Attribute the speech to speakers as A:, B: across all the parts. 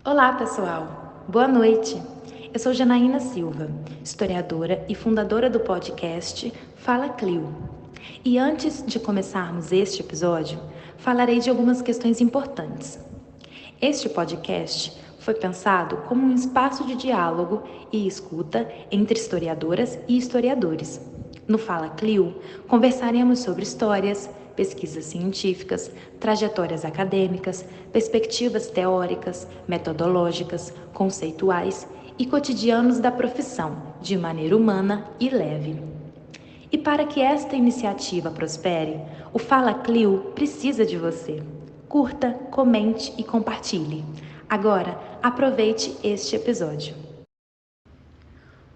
A: Olá, pessoal. Boa noite. Eu sou Janaína Silva, historiadora e fundadora do podcast Fala Clio. E antes de começarmos este episódio, falarei de algumas questões importantes. Este podcast foi pensado como um espaço de diálogo e escuta entre historiadoras e historiadores. No Fala Clio, conversaremos sobre histórias, pesquisas científicas, trajetórias acadêmicas, perspectivas teóricas, metodológicas, conceituais e cotidianos da profissão, de maneira humana e leve. E para que esta iniciativa prospere, o Fala Clio precisa de você. Curta, comente e compartilhe. Agora, aproveite este episódio.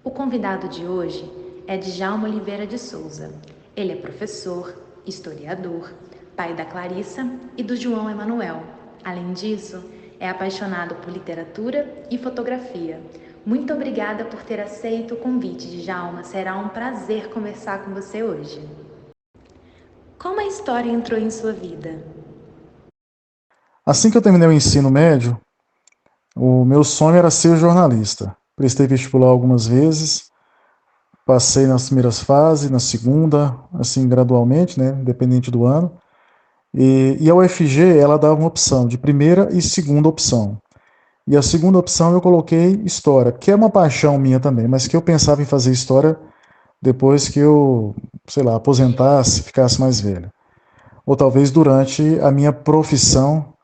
A: O convidado de hoje é Djalma Oliveira de Souza. Ele é professor, historiador, pai da Clarissa e do João Emanuel. Além disso, é apaixonado por literatura e fotografia. Muito obrigada por ter aceito o convite, Djalma. Será um prazer conversar com você hoje. Como a história entrou em sua vida?
B: Assim que eu terminei o ensino médio, o meu sonho era ser jornalista. Prestei vestibular algumas vezes, passei nas primeiras fases, na segunda, assim gradualmente, né, independente do ano. E a UFG, ela dava uma opção de primeira e segunda opção. E a segunda opção eu coloquei história, que é uma paixão minha também, mas que eu pensava em fazer história depois que eu, sei lá, aposentasse, ficasse mais velho. Ou talvez durante a minha profissão,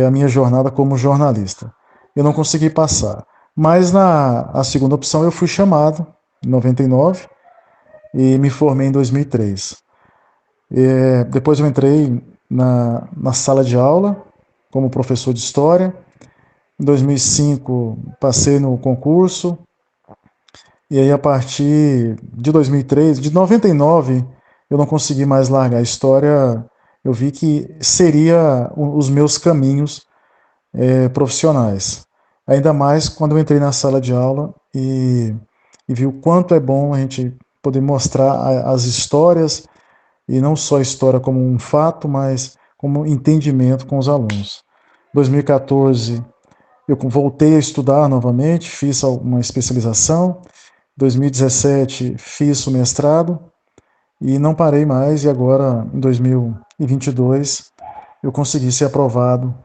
B: a minha jornada como jornalista. Eu não consegui passar. Mas na a segunda opção eu fui chamado em 99 e me formei em 2003. Depois eu entrei na sala de aula como professor de história. Em 2005 passei no concurso e aí a partir de 2003, de 99 eu não consegui mais largar a história. Eu vi que seria os meus caminhos profissionais. Ainda mais quando eu entrei na sala de aula e vi o quanto é bom a gente poder mostrar as histórias, e não só a história como um fato, mas como entendimento com os alunos. Em 2014, eu voltei a estudar novamente, fiz uma especialização. Em 2017, fiz o mestrado e não parei mais. E agora, em 2022, eu consegui ser aprovado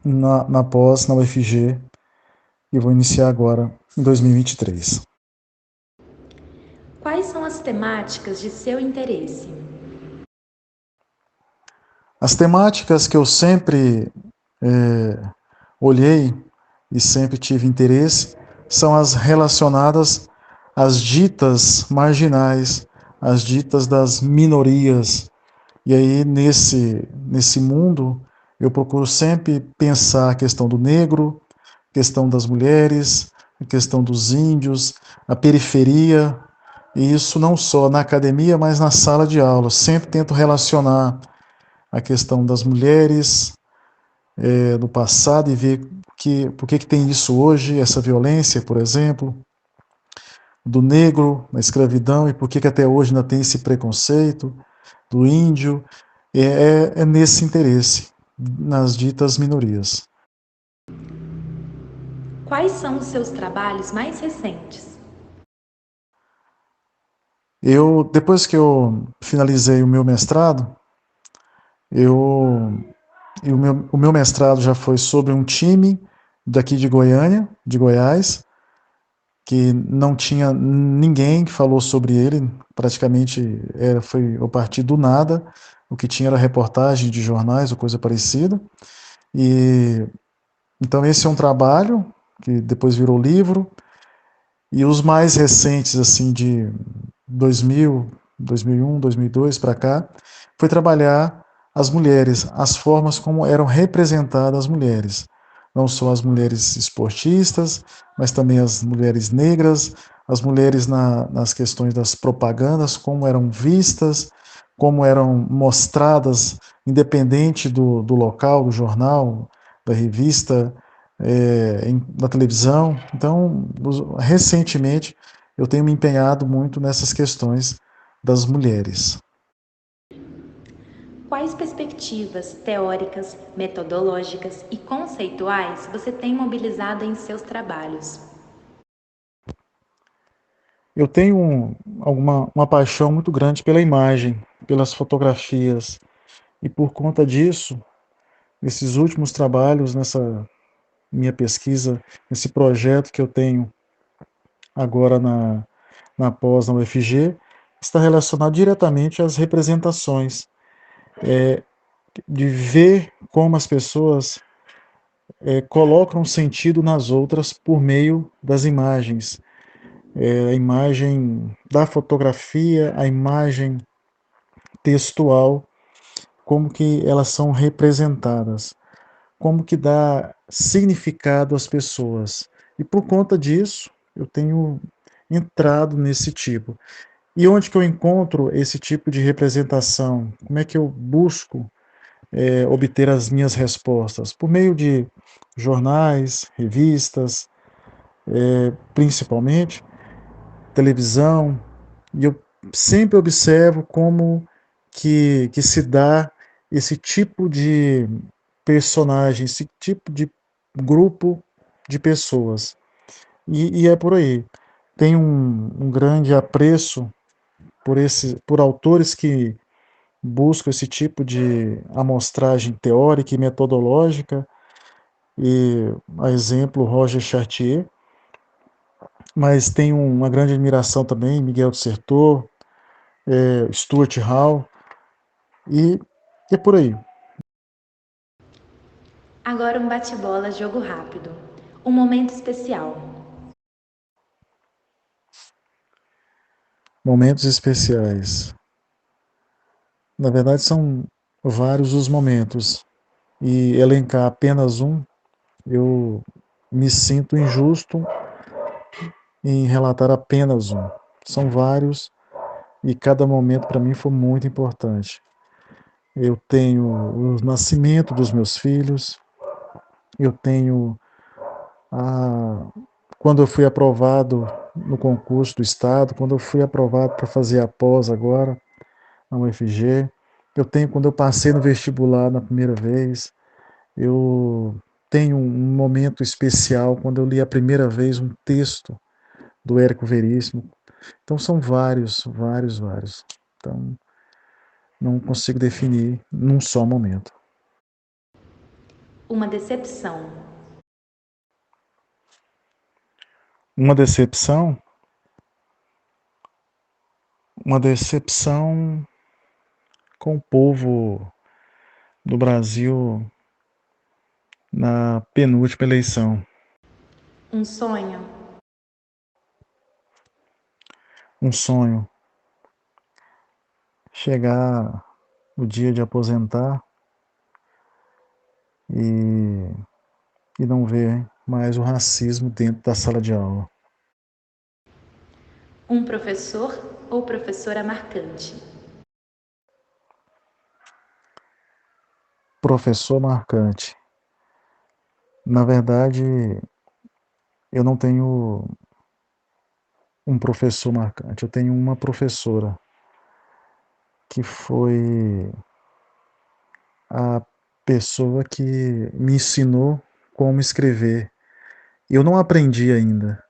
B: na pós, na UFG, e vou iniciar agora em 2023.
A: Quais são as temáticas de seu interesse?
B: As temáticas que eu sempre olhei e sempre tive interesse são as relacionadas às ditas marginais, às ditas das minorias. E aí, nesse mundo, eu procuro sempre pensar a questão do negro, a questão das mulheres, a questão dos índios, a periferia, e isso não só na academia, mas na sala de aula. Sempre tento relacionar a questão das mulheres do passado e ver por que tem isso hoje, essa violência, por exemplo, do negro na escravidão, e por que até hoje ainda tem esse preconceito, do índio. É nesse interesse, nas ditas minorias.
A: Quais são os seus trabalhos mais recentes?
B: Depois que eu finalizei o meu mestrado, eu, o meu mestrado já foi sobre um time daqui de Goiânia, de Goiás, que não tinha ninguém que falou sobre ele, praticamente foi a partir do nada. O que tinha era reportagem de jornais ou coisa parecida. E então esse é um trabalho que depois virou livro. E os mais recentes, assim, de 2000, 2001, 2002 para cá, foi trabalhar as mulheres, as formas como eram representadas as mulheres. Não só as mulheres esportistas, mas também as mulheres negras, as mulheres nas questões das propagandas, como eram vistas, como eram mostradas, independente do local, do jornal, da revista, na televisão. Então, recentemente, eu tenho me empenhado muito nessas questões das mulheres.
A: quais perspectivas teóricas, metodológicas e conceituais você tem mobilizado em seus trabalhos?
B: Eu tenho uma paixão muito grande pela imagem, pelas fotografias, e por conta disso, nesses últimos trabalhos, nessa minha pesquisa, nesse projeto que eu tenho agora na pós na UFG, está relacionado diretamente às representações, de ver como as pessoas colocam sentido nas outras por meio das imagens. A imagem da fotografia, a imagem textual, como que elas são representadas, como que dá significado às pessoas. E por conta disso, eu tenho entrado nesse tipo. E onde que eu encontro esse tipo de representação? Como é que eu busco obter as minhas respostas? Por meio de jornais, revistas, principalmente, televisão, e eu sempre observo como que se dá esse tipo de personagem, esse tipo de grupo de pessoas. E é por aí. Tenho um grande apreço por autores que buscam esse tipo de amostragem teórica e metodológica, e a exemplo Roger Chartier, mas tenho uma grande admiração também Miguel de Certeau, Stuart Hall, e é por aí.
A: Agora um bate-bola jogo rápido. Um momento especial.
B: Momentos especiais. Na verdade, são vários os momentos, e elencar apenas um, eu me sinto injusto em relatar apenas um. São vários, e cada momento para mim foi muito importante. Eu tenho o nascimento dos meus filhos, eu tenho a, quando eu fui aprovado no concurso do Estado, quando eu fui aprovado para fazer a pós agora, na UFG, eu tenho quando eu passei no vestibular na primeira vez, eu tenho um momento especial quando eu li a primeira vez um texto do Érico Veríssimo. Então são vários, vários, vários. Então não consigo definir num só momento.
A: Uma decepção.
B: Uma decepção, uma decepção com o povo do Brasil na penúltima eleição.
A: Um sonho.
B: Um sonho, chegar o dia de aposentar e, e não ver mais o racismo dentro da sala de aula.
A: Um professor ou professora marcante.
B: Professor marcante. Na verdade, eu não tenho um professor marcante, eu tenho uma professora que foi a pessoa que me ensinou como escrever. Eu não aprendi ainda,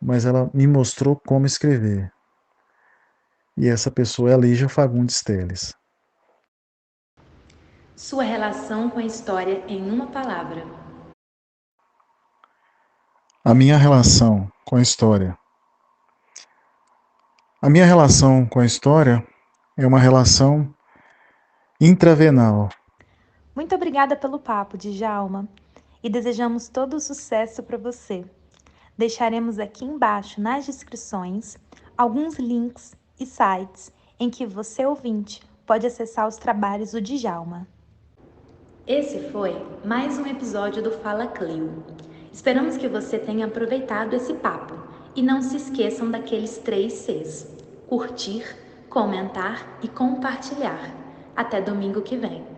B: mas ela me mostrou como escrever. E essa pessoa é a Lígia Fagundes Telles.
A: Sua relação com a história em uma palavra.
B: A minha relação com a história. A minha relação com a história é uma relação intravenal.
A: Muito obrigada pelo papo, Djalma, e desejamos todo o sucesso para você. Deixaremos aqui embaixo nas descrições alguns links e sites em que você, ouvinte, pode acessar os trabalhos do Djalma. Esse foi mais um episódio do Fala Clio. Esperamos que você tenha aproveitado esse papo e não se esqueçam daqueles 3 Cs: curtir, comentar e compartilhar. Até domingo que vem.